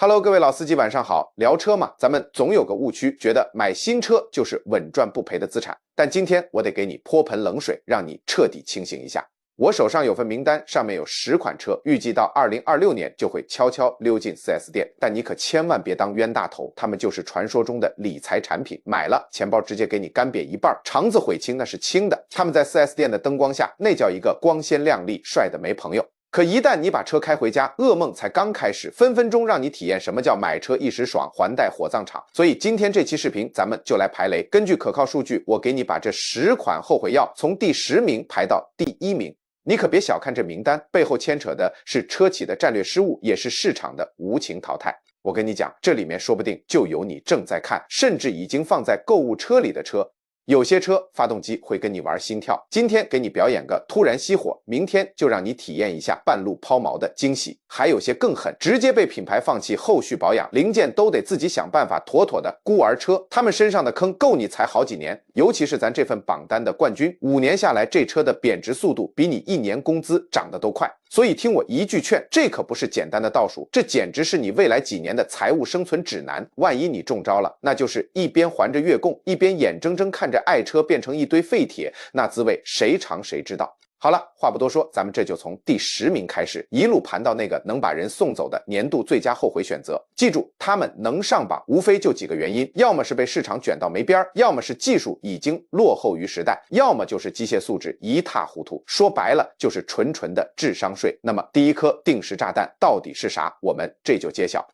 Hello， 各位老司机，晚上好。聊车嘛，咱们总有个误区，觉得买新车就是稳赚不赔的资产。但今天我得给你泼盆冷水，让你彻底清醒一下。我手上有份名单，上面有10款车，预计到2026年就会悄悄溜进 4S 店。但你可千万别当冤大头，他们就是传说中的理财产品，买了钱包直接给你干瘪一半，肠子悔青那是轻的。他们在 4S 店的灯光下，那叫一个光鲜亮丽，帅的没朋友。可一旦你把车开回家，噩梦才刚开始，分分钟让你体验什么叫买车一时爽，还贷火葬场。所以今天这期视频咱们就来排雷。根据可靠数据，我给你把这10款后悔药从第10名排到第1名。你可别小看这名单，背后牵扯的是车企的战略失误，也是市场的无情淘汰。我跟你讲，这里面说不定就有你正在看，甚至已经放在购物车里的车。有些车发动机会跟你玩心跳，今天给你表演个突然熄火，明天就让你体验一下半路抛锚的惊喜。还有些更狠，直接被品牌放弃后续保养，零件都得自己想办法妥妥的孤儿车，他们身上的坑够你踩好几年。尤其是咱这份榜单的冠军，5年下来这车的贬值速度比你1年工资涨得都快。所以听我一句劝，这可不是简单的倒数，这简直是你未来几年的财务生存指南。万一你中招了，那就是一边还着月供，一边眼睁睁看着爱车变成一堆废铁，那滋味谁尝谁知道。好了，话不多说，咱们这就从第10名开始，一路盘到那个能把人送走的年度最佳后悔选择。记住，他们能上榜无非就几个原因，要么是被市场卷到没边，要么是技术已经落后于时代，要么就是机械素质一塌糊涂。说白了就是纯的智商税。那么第一颗定时炸弹到底是啥？我们这就揭晓。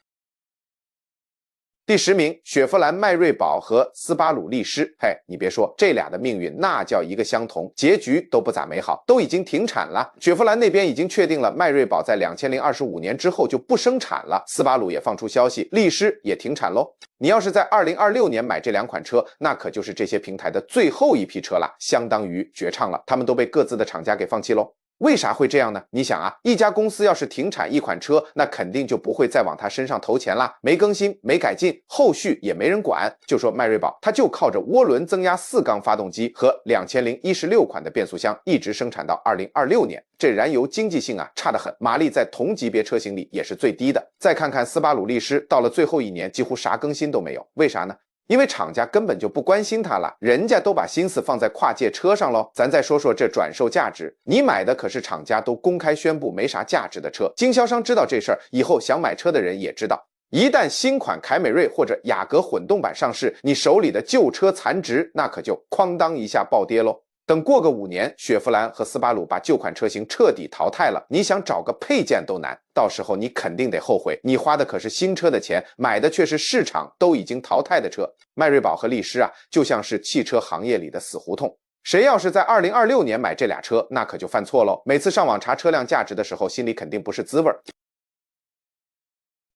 第10名，雪佛兰迈锐宝和斯巴鲁力狮。嘿，你别说，这俩的命运那叫一个相同，结局都不咋美好，都已经停产了。雪佛兰那边已经确定了，迈锐宝在2025年之后就不生产了，斯巴鲁也放出消息，力狮也停产喽。你要是在2026年买这2款车，那可就是这些平台的最后一批车了，相当于绝唱了，他们都被各自的厂家给放弃喽。为啥会这样呢？你想啊，一家公司要是停产一款车，那肯定就不会再往它身上投钱啦，没更新没改进，后续也没人管。就说迈锐宝，它就靠着涡轮增压4缸发动机和2016款的变速箱一直生产到2026年，这燃油经济性啊差得很，马力在同级别车型里也是最低的。再看看斯巴鲁力狮，到了最后1年几乎啥更新都没有，为啥呢？因为厂家根本就不关心它了，人家都把心思放在跨界车上咯。咱再说说这转售价值，你买的可是厂家都公开宣布没啥价值的车，经销商知道这事儿，以后想买车的人也知道，一旦新款凯美瑞或者雅阁混动版上市，你手里的旧车残值那可就哐当一下暴跌咯。等过个5年，雪佛兰和斯巴鲁把旧款车型彻底淘汰了，你想找个配件都难，到时候你肯定得后悔，你花的可是新车的钱，买的却是市场都已经淘汰的车。迈锐宝和力狮啊，就像是汽车行业里的死胡同，谁要是在2026年买这俩车，那可就犯错喽。每次上网查车辆价值的时候，心里肯定不是滋味。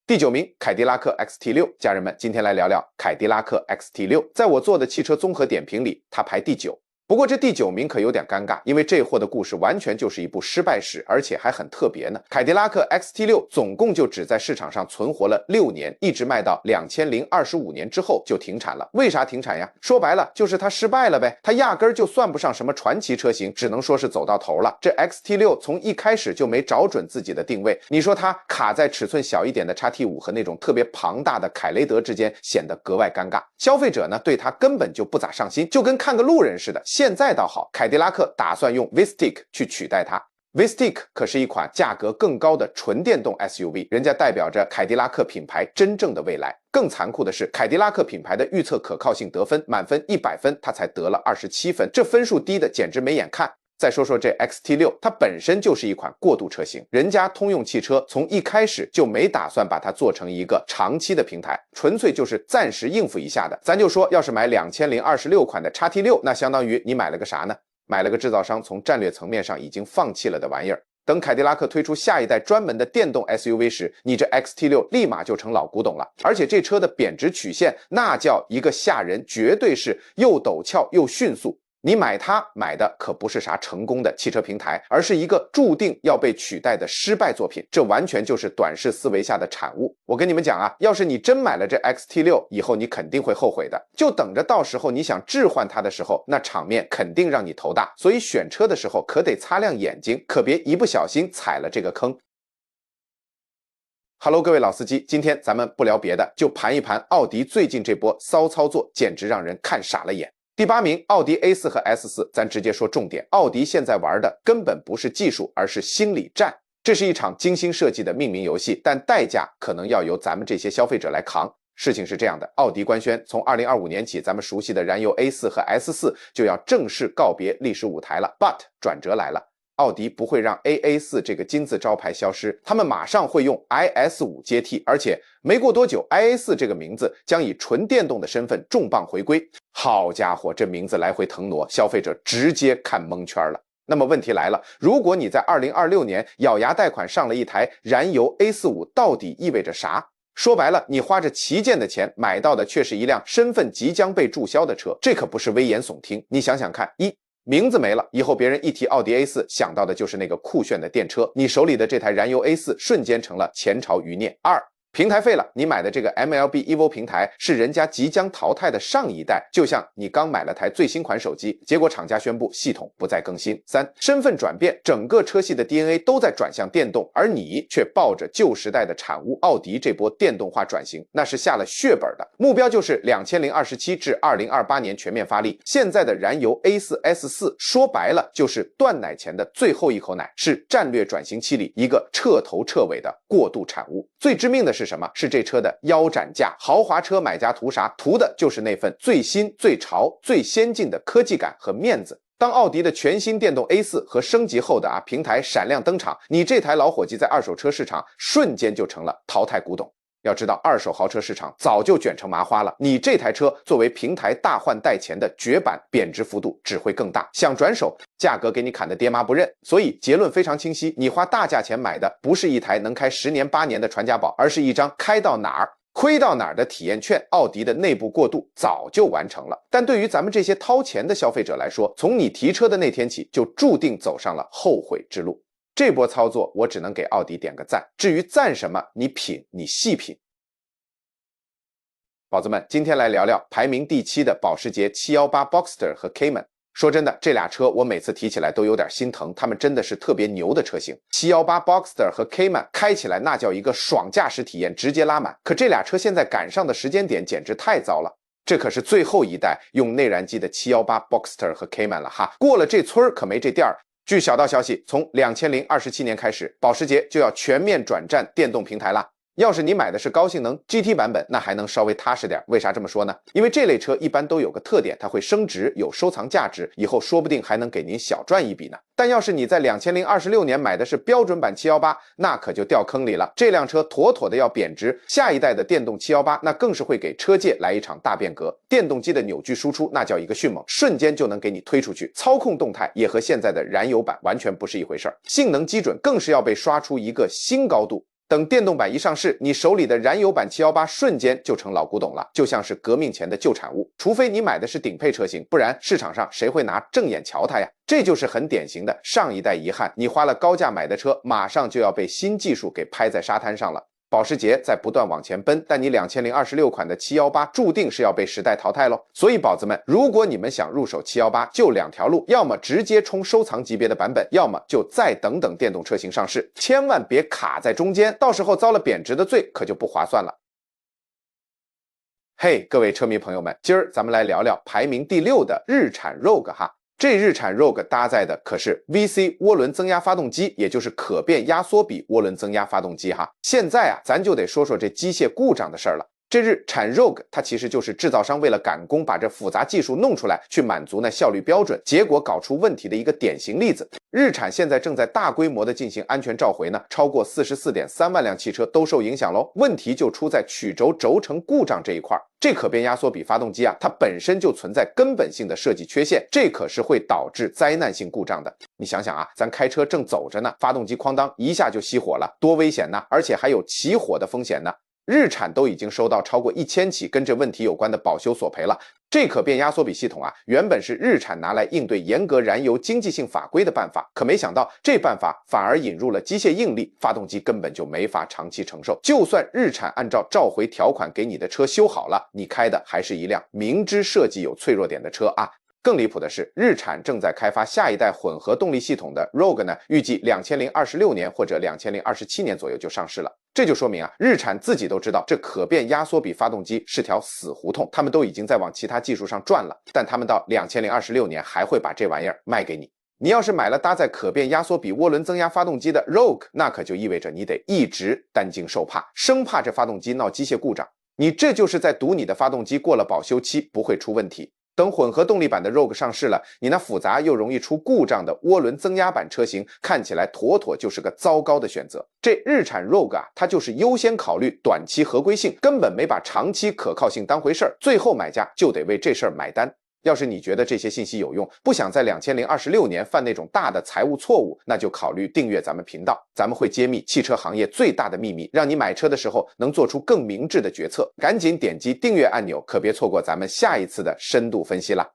第9名，凯迪拉克 XT6。家人们，今天来聊聊凯迪拉克 XT6。在我做的汽车综合点评里，它排第9。不过这第9名可有点尴尬，因为这货的故事完全就是一部失败史，而且还很特别呢。凯迪拉克 XT6 总共就只在市场上存活了6年，一直卖到2025年之后就停产了。为啥停产呀？说白了就是它失败了呗，它压根儿就算不上什么传奇车型，只能说是走到头了。这 XT6 从一开始就没找准自己的定位，你说它卡在尺寸小一点的 XT5 和那种特别庞大的凯雷德之间，显得格外尴尬。消费者呢对它根本就不咋上心，就跟看个路人似的。现在倒好，凯迪拉克打算用 Vistiq 去取代它。Vistiq 可是一款价格更高的纯电动 SUV， 人家代表着凯迪拉克品牌真正的未来。更残酷的是，凯迪拉克品牌的预测可靠性得分，满分100分，它才得了27分，这分数低的简直没眼看。再说说这 XT6， 它本身就是一款过渡车型，人家通用汽车从一开始就没打算把它做成一个长期的平台，纯粹就是暂时应付一下的。咱就说要是买2026款的 XT6， 那相当于你买了个啥呢？买了个制造商从战略层面上已经放弃了的玩意儿。等凯迪拉克推出下一代专门的电动 SUV 时，你这 XT6 立马就成老古董了。而且这车的贬值曲线那叫一个吓人，绝对是又陡峭又迅速。你买它买的可不是啥成功的汽车平台，而是一个注定要被取代的失败作品，这完全就是短视思维下的产物。我跟你们讲啊，要是你真买了这 XT6， 以后你肯定会后悔的，就等着到时候你想置换它的时候，那场面肯定让你头大。所以选车的时候可得擦亮眼睛，可别一不小心踩了这个坑。Hello， 各位老司机，今天咱们不聊别的，就盘一盘奥迪最近这波骚操作，简直让人看傻了眼。第8名，奥迪 A4 和 S4， 咱直接说重点，奥迪现在玩的根本不是技术，而是心理战。这是一场精心设计的命名游戏，但代价可能要由咱们这些消费者来扛。事情是这样的，奥迪官宣，从2025年起，咱们熟悉的燃油 A4 和 S4 就要正式告别历史舞台了。But 转折来了。奥迪不会让 AA4 这个金字招牌消失，他们马上会用 IS5 接替，而且没过多久 IA4 这个名字将以纯电动的身份重磅回归。好家伙，这名字来回腾挪，消费者直接看蒙圈了。那么问题来了，如果你在2026年咬牙贷款上了一台燃油 A45， 到底意味着啥？说白了，你花着旗舰的钱买到的却是一辆身份即将被注销的车，这可不是危言耸听。你想想看，名字没了，以后别人一提奥迪 A4 想到的就是那个酷炫的电车，你手里的这台燃油 A4 瞬间成了前朝余孽。2，平台废了，你买的这个 MLB Evo 平台是人家即将淘汰的上一代，就像你刚买了台最新款手机，结果厂家宣布系统不再更新。3，身份转变，整个车系的 DNA 都在转向电动，而你却抱着旧时代的产物。奥迪这波电动化转型那是下了血本的，目标就是2027至2028年全面发力。现在的燃油 A4S4 说白了就是断奶前的最后一口奶，是战略转型期里一个彻头彻尾的过渡产物。最致命的是什么？是这车的腰斩价。豪华车买家图啥？图的就是那份最新、最潮、最先进的科技感和面子。当奥迪的全新电动 A4 和升级后的平台闪亮登场，你这台老伙计在二手车市场瞬间就成了淘汰古董。要知道，二手豪车市场早就卷成麻花了，你这台车作为平台大换代前的绝版，贬值幅度只会更大。想转手，价格给你砍得爹妈不认。所以结论非常清晰，你花大价钱买的不是一台能开10年8年的传家宝，而是一张开到哪儿亏到哪儿的体验券。奥迪的内部过渡早就完成了，但对于咱们这些掏钱的消费者来说，从你提车的那天起，就注定走上了后悔之路。这波操作我只能给奥迪点个赞，至于赞什么，你品，你细品。宝子们，今天来聊聊排名第7的保时捷718 Boxster 和 Cayman。说真的，这俩车我每次提起来都有点心疼，他们真的是特别牛的车型。718 Boxster 和 Cayman 开起来那叫一个爽驾驶体验，直接拉满。可这俩车现在赶上的时间点简直太糟了，这可是最后一代用内燃机的718 Boxster 和 Cayman 了哈，过了这村可没这店儿。据小道消息，从2027年开始，保时捷就要全面转战电动平台啦。要是你买的是高性能 GT 版本，那还能稍微踏实点。为啥这么说呢？因为这类车一般都有个特点，它会升值，有收藏价值，以后说不定还能给您小赚一笔呢。但要是你在2026年买的是标准版718，那可就掉坑里了。这辆车妥妥的要贬值，下一代的电动718那更是会给车界来一场大变革。电动机的扭矩输出那叫一个迅猛，瞬间就能给你推出去，操控动态也和现在的燃油版完全不是一回事儿，性能基准更是要被刷出一个新高度。等电动版一上市，你手里的燃油版718瞬间就成老古董了，就像是革命前的旧产物。除非你买的是顶配车型，不然市场上谁会拿正眼瞧它呀？这就是很典型的上一代遗憾，你花了高价买的车，马上就要被新技术给拍在沙滩上了。保时捷在不断往前奔，但你2026款的718注定是要被时代淘汰咯。所以宝子们，如果你们想入手718，就2条路，要么直接冲收藏级别的版本，要么就再等等电动车型上市，千万别卡在中间，到时候遭了贬值的罪可就不划算了。嘿，各位车迷朋友们，今儿咱们来聊聊排名第6的日产 Rogue 哈。这日产 Rogue 搭载的可是 VC 涡轮增压发动机，也就是可变压缩比涡轮增压发动机哈。现在咱就得说说这机械故障的事儿了。这日产 Rogue 它其实就是制造商为了赶工，把这复杂技术弄出来，去满足那效率标准，结果搞出问题的一个典型例子。日产现在正在大规模的进行安全召回呢，超过44.3万辆汽车都受影响喽。问题就出在曲轴轴承故障这一块。这可变压缩比发动机它本身就存在根本性的设计缺陷，这可是会导致灾难性故障的。你想想咱开车正走着呢，发动机哐当一下就熄火了，多危险呢！而且还有起火的风险呢。日产都已经收到超过1000起跟这问题有关的保修索赔了。这可变压缩比系统原本是日产拿来应对严格燃油经济性法规的办法，可没想到这办法反而引入了机械应力，发动机根本就没法长期承受。就算日产按照召回条款给你的车修好了，你开的还是一辆明知设计有脆弱点的车更离谱的是，日产正在开发下一代混合动力系统的 Rogue 呢，预计2026年或者2027年左右就上市了。这就说明啊，日产自己都知道这可变压缩比发动机是条死胡同，他们都已经在往其他技术上转了，但他们到2026年还会把这玩意儿卖给你。你要是买了搭载可变压缩比涡轮增压发动机的 Rogue， 那可就意味着你得一直担惊受怕，生怕这发动机闹机械故障。你这就是在赌你的发动机过了保修期不会出问题。等混合动力版的 Rogue 上市了，你那复杂又容易出故障的涡轮增压版车型看起来妥妥就是个糟糕的选择。这日产 Rogue 啊，它就是优先考虑短期合规性，根本没把长期可靠性当回事儿，最后买家就得为这事儿买单。要是你觉得这些信息有用，不想在2026年犯那种大的财务错误，那就考虑订阅咱们频道，咱们会揭秘汽车行业最大的秘密，让你买车的时候能做出更明智的决策。赶紧点击订阅按钮，可别错过咱们下一次的深度分析啦。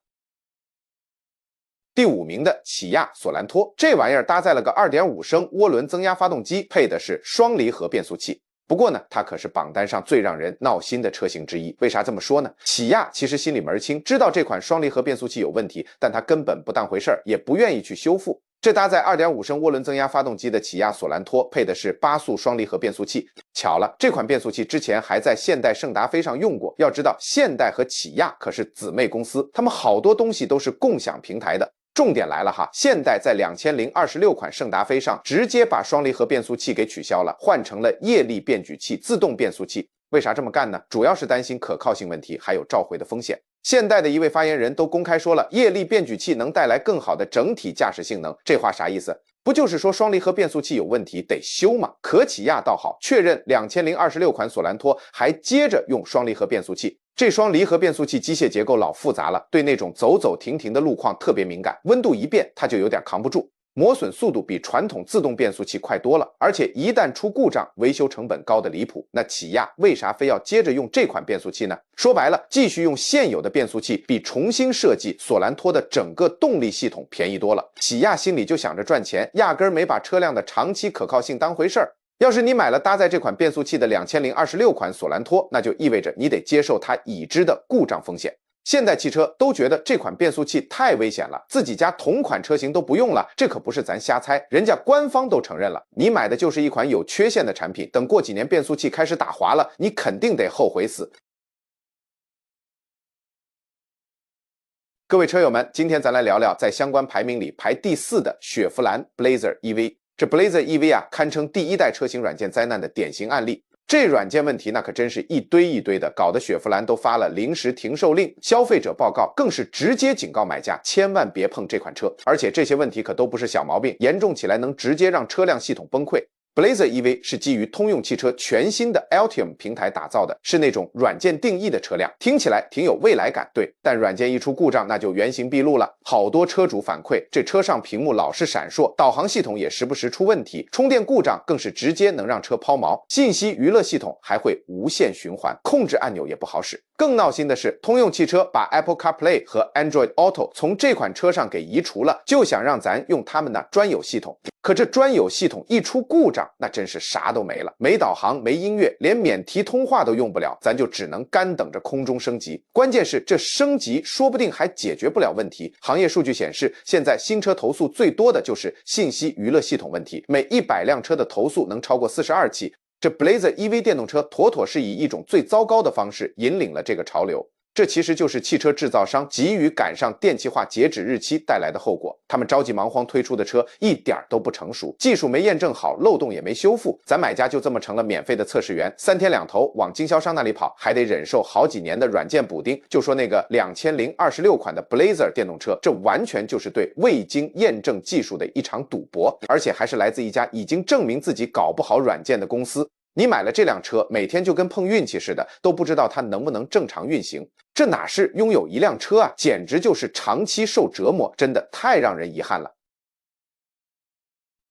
第5名的起亚索兰托，这玩意儿搭载了个 2.5 升涡轮增压发动机，配的是双离合变速器。不过呢，它可是榜单上最让人闹心的车型之一。为啥这么说呢？起亚其实心里门清，知道这款双离合变速器有问题，但它根本不当回事儿，也不愿意去修复。这搭载 2.5 升涡轮增压发动机的起亚索兰托，配的是8速双离合变速器。巧了，这款变速器之前还在现代圣达菲上用过。要知道，现代和起亚可是姊妹公司，他们好多东西都是共享平台的。重点来了哈，现代在2026款圣达菲上直接把双离合变速器给取消了，换成了液力变矩器自动变速器。为啥这么干呢？主要是担心可靠性问题，还有召回的风险。现代的一位发言人都公开说了，液力变矩器能带来更好的整体驾驶性能。这话啥意思？不就是说双离合变速器有问题得修吗？可起亚倒好，确认2026款索兰托还接着用双离合变速器。这双离合变速器机械结构老复杂了，对那种走走停停的路况特别敏感，温度一变它就有点扛不住，磨损速度比传统自动变速器快多了，而且一旦出故障，维修成本高的离谱。那起亚为啥非要接着用这款变速器呢？说白了，继续用现有的变速器比重新设计索兰托的整个动力系统便宜多了。起亚心里就想着赚钱，压根儿没把车辆的长期可靠性当回事儿。要是你买了搭载这款变速器的2026款索兰托，那就意味着你得接受它已知的故障风险。现代汽车都觉得这款变速器太危险了，自己家同款车型都不用了，这可不是咱瞎猜，人家官方都承认了，你买的就是一款有缺陷的产品，等过几年变速器开始打滑了，你肯定得后悔死。各位车友们，今天咱来聊聊在相关排名里排第4的雪佛兰 Blazer EV。这 Blazer EV 啊，堪称第1代车型软件灾难的典型案例。这软件问题那可真是一堆一堆的，搞得雪佛兰都发了临时停售令，消费者报告更是直接警告买家千万别碰这款车。而且这些问题可都不是小毛病，严重起来能直接让车辆系统崩溃。Blazer EV 是基于通用汽车全新的 Altium 平台打造的，是那种软件定义的车辆，听起来挺有未来感，对。但软件一出故障，那就原形毕露了。好多车主反馈，这车上屏幕老是闪烁，导航系统也时不时出问题，充电故障更是直接能让车抛锚，信息娱乐系统还会无限循环，控制按钮也不好使。更闹心的是，通用汽车把 Apple CarPlay 和 Android Auto 从这款车上给移除了，就想让咱用他们那专有系统。可这专有系统一出故障，那真是啥都没了，没导航，没音乐，连免提通话都用不了，咱就只能干等着空中升级。关键是这升级说不定还解决不了问题。行业数据显示，现在新车投诉最多的就是信息娱乐系统问题，每100辆车的投诉能超过42起。这 Blazer EV 电动车妥妥是以一种最糟糕的方式引领了这个潮流。这其实就是汽车制造商急于赶上电气化截止日期带来的后果。他们着急忙慌推出的车一点都不成熟，技术没验证好，漏洞也没修复，咱买家就这么成了免费的测试员，3天2头往经销商那里跑，还得忍受好几年的软件补丁。就说那个2026款的 Blazer 电动车，这完全就是对未经验证技术的一场赌博，而且还是来自一家已经证明自己搞不好软件的公司。你买了这辆车，每天就跟碰运气似的，都不知道它能不能正常运行。这哪是拥有一辆车啊，简直就是长期受折磨，真的太让人遗憾了。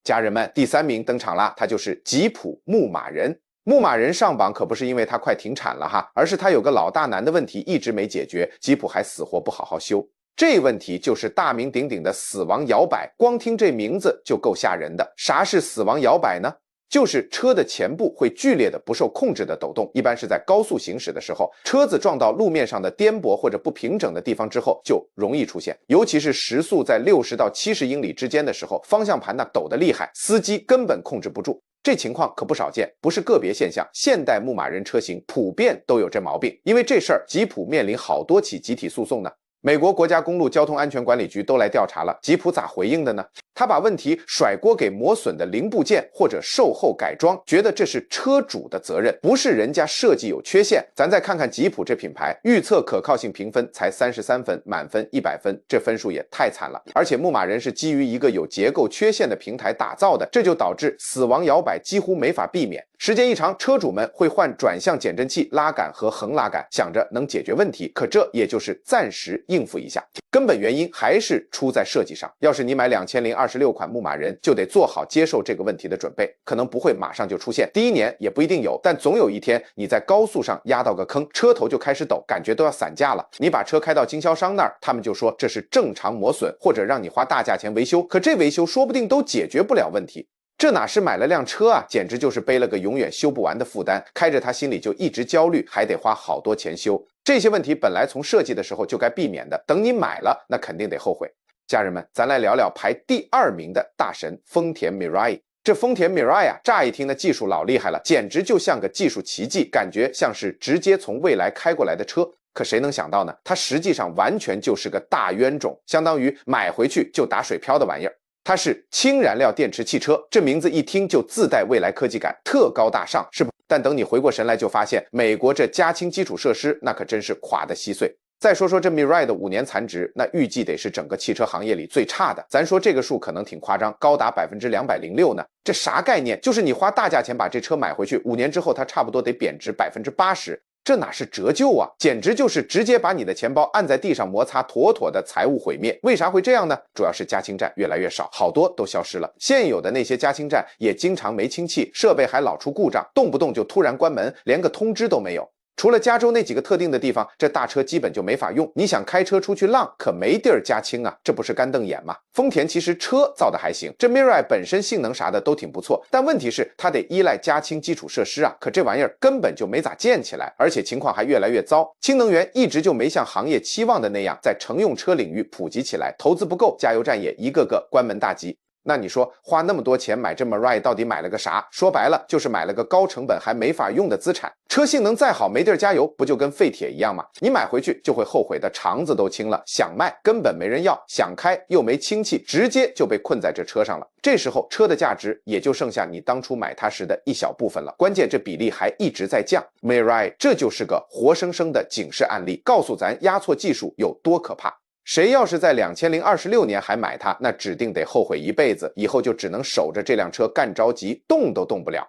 家人们，第3名登场啦，它就是吉普牧马人。牧马人上榜可不是因为它快停产了哈，而是它有个老大难的问题一直没解决，吉普还死活不好好修。这问题就是大名鼎鼎的死亡摇摆，光听这名字就够吓人的。啥是死亡摇摆呢？就是车的前部会剧烈的不受控制的抖动，一般是在高速行驶的时候，车子撞到路面上的颠簸或者不平整的地方之后就容易出现，尤其是时速在60到70英里之间的时候，方向盘那抖得厉害，司机根本控制不住。这情况可不少见，不是个别现象，现代牧马人车型普遍都有这毛病。因为这事儿，吉普面临好多起集体诉讼呢。美国国家公路交通安全管理局都来调查了，吉普咋回应的呢？他把问题甩锅给磨损的零部件或者售后改装，觉得这是车主的责任，不是人家设计有缺陷。咱再看看吉普这品牌，预测可靠性评分才33分，满分100分，这分数也太惨了。而且牧马人是基于一个有结构缺陷的平台打造的，这就导致死亡摇摆几乎没法避免。时间一长，车主们会换转向减震器、拉杆和横拉杆，想着能解决问题，可这也就是暂时应付一下，根本原因还是出在设计上。要是你买2026款牧马人，就得做好接受这个问题的准备，可能不会马上就出现，第一年也不一定有，但总有一天你在高速上压到个坑，车头就开始抖，感觉都要散架了。你把车开到经销商那儿，他们就说这是正常磨损，或者让你花大价钱维修，可这维修说不定都解决不了问题。这哪是买了辆车啊，简直就是背了个永远修不完的负担，开着它心里就一直焦虑，还得花好多钱修。这些问题本来从设计的时候就该避免的，等你买了那肯定得后悔。家人们，咱来聊聊排第2名的大神丰田 Mirai。这丰田 Mirai 啊，乍一听的技术老厉害了，简直就像个技术奇迹，感觉像是直接从未来开过来的车。可谁能想到呢？它实际上完全就是个大冤种，相当于买回去就打水漂的玩意儿。它是氢燃料电池汽车，这名字一听就自带未来科技感，特高大上，是不？但等你回过神来，就发现美国这加氢基础设施那可真是垮得稀碎。再说说这 Mirai 的5年残值，那预计得是整个汽车行业里最差的。咱说这个数可能挺夸张，高达206%呢。这啥概念？就是你花大价钱把这车买回去，5年之后它差不多得贬值80%。这哪是折旧啊，简直就是直接把你的钱包按在地上摩擦，妥妥的财务毁灭。为啥会这样呢？主要是加氢站越来越少，好多都消失了。现有的那些加氢站也经常没氢气，设备还老出故障，动不动就突然关门，连个通知都没有。除了加州那几个特定的地方，这大车基本就没法用。你想开车出去浪，可没地儿加氢啊，这不是干瞪眼吗？丰田其实车造的还行，这 Mirai 本身性能啥的都挺不错，但问题是它得依赖加氢基础设施啊，可这玩意儿根本就没咋建起来，而且情况还越来越糟。氢能源一直就没像行业期望的那样在乘用车领域普及起来，投资不够，加油站也一个个关门大吉。那你说花那么多钱买这 Mirai 到底买了个啥？说白了就是买了个高成本还没法用的资产。车性能再好没地儿加油，不就跟废铁一样吗？你买回去就会后悔的肠子都青了，想卖根本没人要，想开又没氢气，直接就被困在这车上了。这时候车的价值也就剩下你当初买它时的一小部分了，关键这比例还一直在降。Mirai 这就是个活生生的警示案例，告诉咱压错技术有多可怕。谁要是在2026年还买它，那指定得后悔一辈子，以后就只能守着这辆车干着急，动都动不了。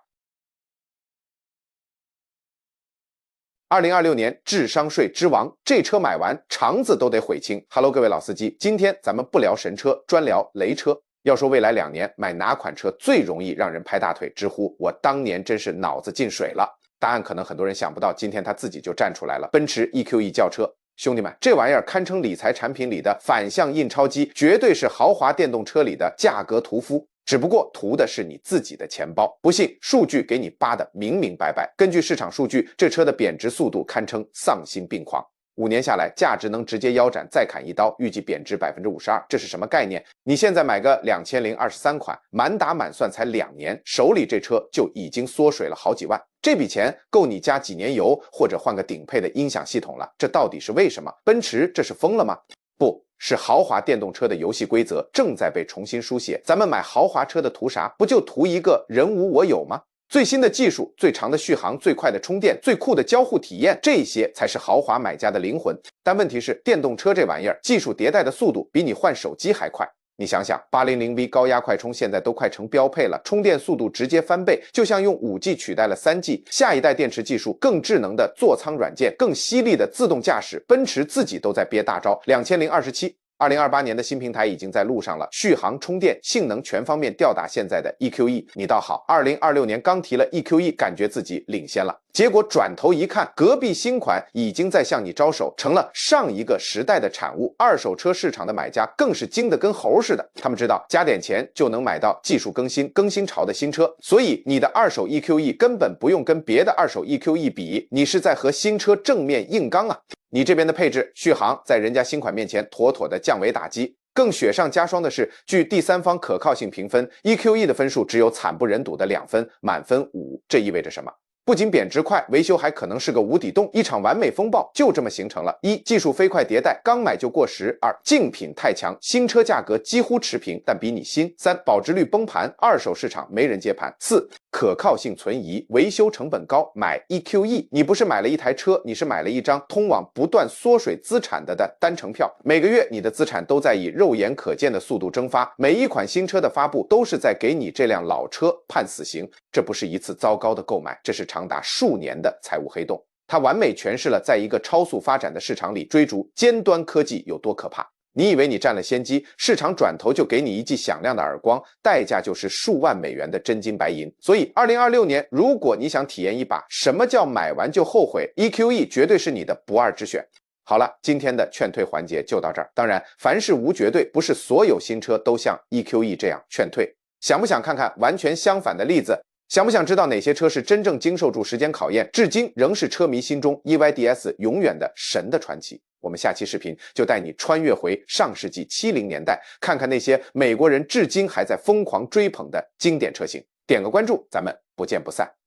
2026年智商税之王，这车买完肠子都得悔青。Hello， 各位老司机，今天咱们不聊神车，专聊雷车。要说未来2年买哪款车最容易让人拍大腿直呼我当年真是脑子进水了，答案可能很多人想不到，今天他自己就站出来了，奔驰 EQE 轿车。兄弟们，这玩意儿堪称理财产品里的反向印钞机，绝对是豪华电动车里的价格屠夫，只不过图的是你自己的钱包。不信，数据给你扒得明明白白。根据市场数据，这车的贬值速度堪称丧心病狂。5年下来，价值能直接腰斩，再砍一刀，预计贬值52%，这是什么概念？你现在买个2023款，满打满算才2年，手里这车就已经缩水了好几万。这笔钱够你加几年油，或者换个顶配的音响系统了。这到底是为什么？奔驰这是疯了吗？不是，豪华电动车的游戏规则正在被重新书写。咱们买豪华车的图啥？不就图一个人无我有吗？最新的技术、最长的续航、最快的充电、最酷的交互体验，这些才是豪华买家的灵魂。但问题是，电动车这玩意儿技术迭代的速度比你换手机还快。你想想 800V 高压快充现在都快成标配了，充电速度直接翻倍，就像用 5G 取代了 3G。 下一代电池技术，更智能的座舱软件，更犀利的自动驾驶，奔驰自己都在憋大招。2027 2028年的新平台已经在路上了，续航、充电、性能全方面吊打现在的 EQE。你倒好，2026年刚提了 EQE， 感觉自己领先了，结果转头一看，隔壁新款已经在向你招手，成了上一个时代的产物。二手车市场的买家更是精得跟猴似的，他们知道加点钱就能买到技术更新潮的新车，所以你的二手 EQE 根本不用跟别的二手 EQE 比，你是在和新车正面硬刚啊！你这边的配置、续航在人家新款面前妥妥的降维打击。更雪上加霜的是，据第三方可靠性评分 ，EQE 的分数只有惨不忍睹的2分，满分5。这意味着什么？不仅贬值快，维修还可能是个无底洞，一场完美风暴就这么形成了。一、技术飞快迭代，刚买就过时；二、竞品太强，新车价格几乎持平，但比你新；三、保值率崩盘，二手市场没人接盘；四、可靠性存疑，维修成本高。买 EQE， 你不是买了一台车，你是买了一张通往不断缩水资产的单程票。每个月你的资产都在以肉眼可见的速度蒸发，每一款新车的发布都是在给你这辆老车判死刑。这不是一次糟糕的购买，这是长达数年的财务黑洞。它完美诠释了在一个超速发展的市场里追逐尖端科技有多可怕。你以为你占了先机，市场转头就给你一记响亮的耳光，代价就是数万美元的真金白银。所以2026年，如果你想体验一把什么叫买完就后悔， EQE 绝对是你的不二之选。好了，今天的劝退环节就到这儿。当然，凡事无绝对，不是所有新车都像 EQE 这样劝退。想不想看看完全相反的例子？想不想知道哪些车是真正经受住时间考验，至今仍是车迷心中 EYDS 永远的神的传奇？我们下期视频就带你穿越回上世纪70年代，看看那些美国人至今还在疯狂追捧的经典车型。点个关注，咱们不见不散。